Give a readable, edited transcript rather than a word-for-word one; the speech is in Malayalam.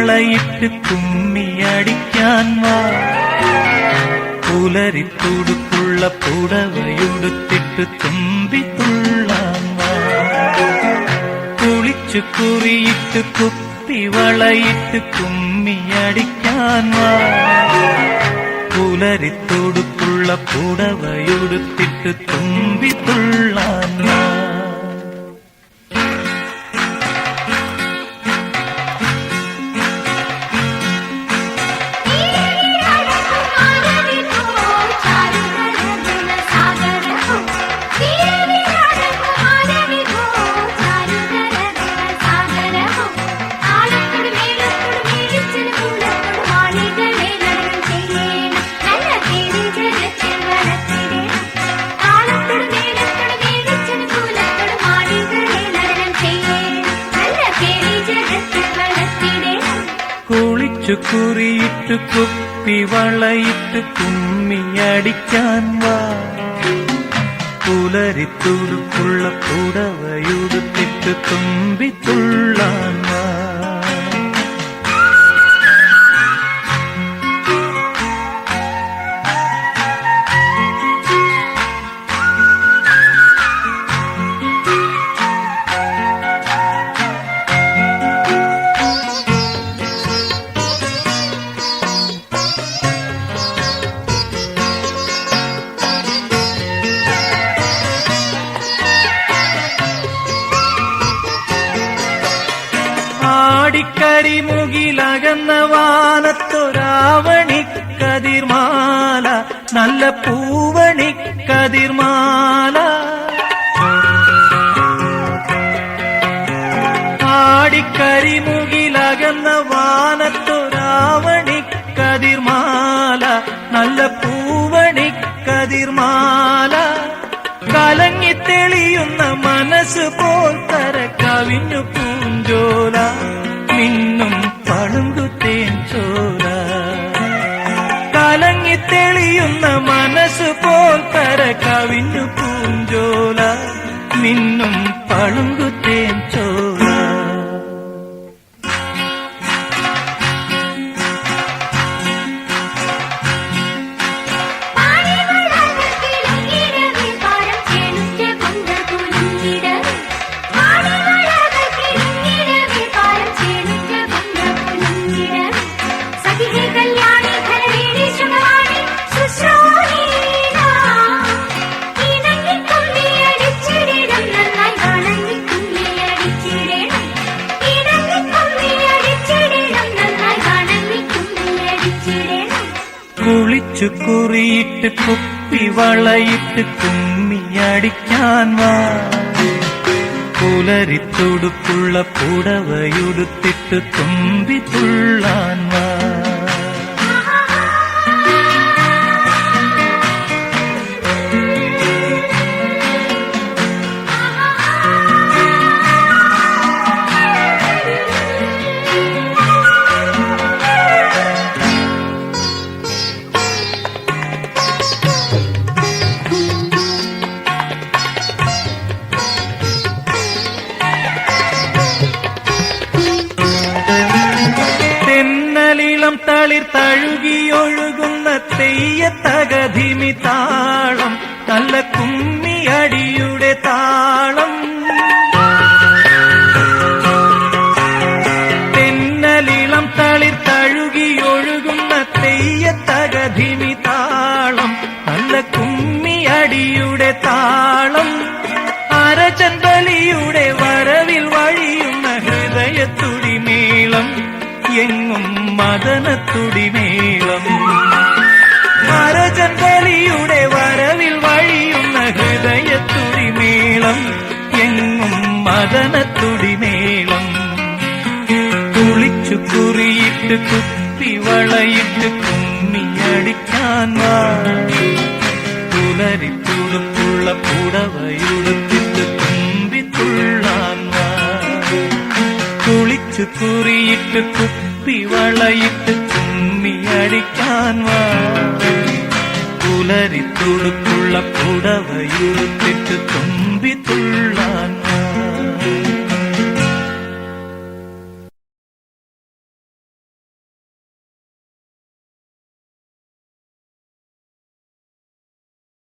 വളയിട്ട് കുമ്മിയടിക്കാൻ വാ. പുലരിത്തുടുപ്പുള്ള പുടവയുടുത്തിട്ട് തുമ്പി തുള്ളാൻ വാ. കുളിച്ചു കുറിയിട്ട് കുപ്പി വളയിട്ട് കുമ്മിയടിക്കാൻ വാ. പുലരിത്തുടുപ്പുള്ള പുടവയുടുത്തിട്ട് തുമ്പി തുള്ളാൻ വാ. കുളിച്ചു കുറിയിട്ട് കുപ്പി വളയിട്ട് കുമ്മിയടിക്കാൻ വാ. പുലരിത്തുടുപ്പുള്ള പുടവയുടുത്തിട്ട് തുമ്പി തുള്ളാൻ വാ. കരിമുകിലകന്ന വാനത്തൊരാവണിക്കതിർമാല, നല്ല പൂവണിക്കതിർമാല. ആടിക്കരിമുകിലകന്ന വാനത്തൊരാവണിക്കതിർമാല, നല്ല പൂവണിക്കതിർമാല. കലങ്ങിത്തെളിയുന്ന മനസ്സ് പോൽ കര കവിഞ്ഞു പൂഞ്ചോല, മിന്നും പളുങ്കുത്തേൻ ചോല. കലങ്ങിത്തെളിയുന്ന മനസ്സ് പോൽ കര കവിഞ്ഞു പൂഞ്ചോല, മിന്നും പളുങ്കുത്തേൻ ചോല. കുളിച്ചു കുറിയിട്ട് കുപ്പി വളയിട്ട് കുമ്മിയടിക്കാൻ വാ. പുലരിത്തുടുപ്പുള്ള പുടവയുടുത്തിട്ട് തുമ്പി തുള്ളാൻ വാ. തെന്നലിളം തളിർ തഴുകിയൊഴുകുന്ന തെയ്യത്തകധിമി താളം, നല്ല കുമ്മിയടിയുടെ താളം. തെന്നലിളം തളിർ തഴുകിയൊഴുകുന്ന തെയ്യത്തകധിമി താളം, നല്ല കുമ്മിയടിയുടെ താളം. അരചന്തലിയുടെ വരവിൽ വഴിയുന്ന ഹൃദയത്തുടിമേളം, എങ്ങും മദനത്തുടിമേളം. അരചന്തലിയുടെ വരവിൽ വഴിയുന്ന ഹൃദയത്തുടിമേളം, എങ്ങും മദനത്തുടിമേളം. കുളിച്ചു കുറിയിട്ട് കുപ്പി വളയിട്ട് കുമ്മിയടിക്കാൻ വാ. പുലരിത്തുടുപ്പുള്ള പുടവയുടുത്തിട്ട് തുമ്പി തുള്ളാൻ വാ. കുളിച്ചു കുറിയിട്ട് കുപ്പി വളയിട്ട് കുമ്മിയടിക്കാൻ വാ. പുലരിത്തുടുപ്പുള്ള പുടവയുടുത്തിട്ട് തുമ്പി തുള്ളാൻ വാ.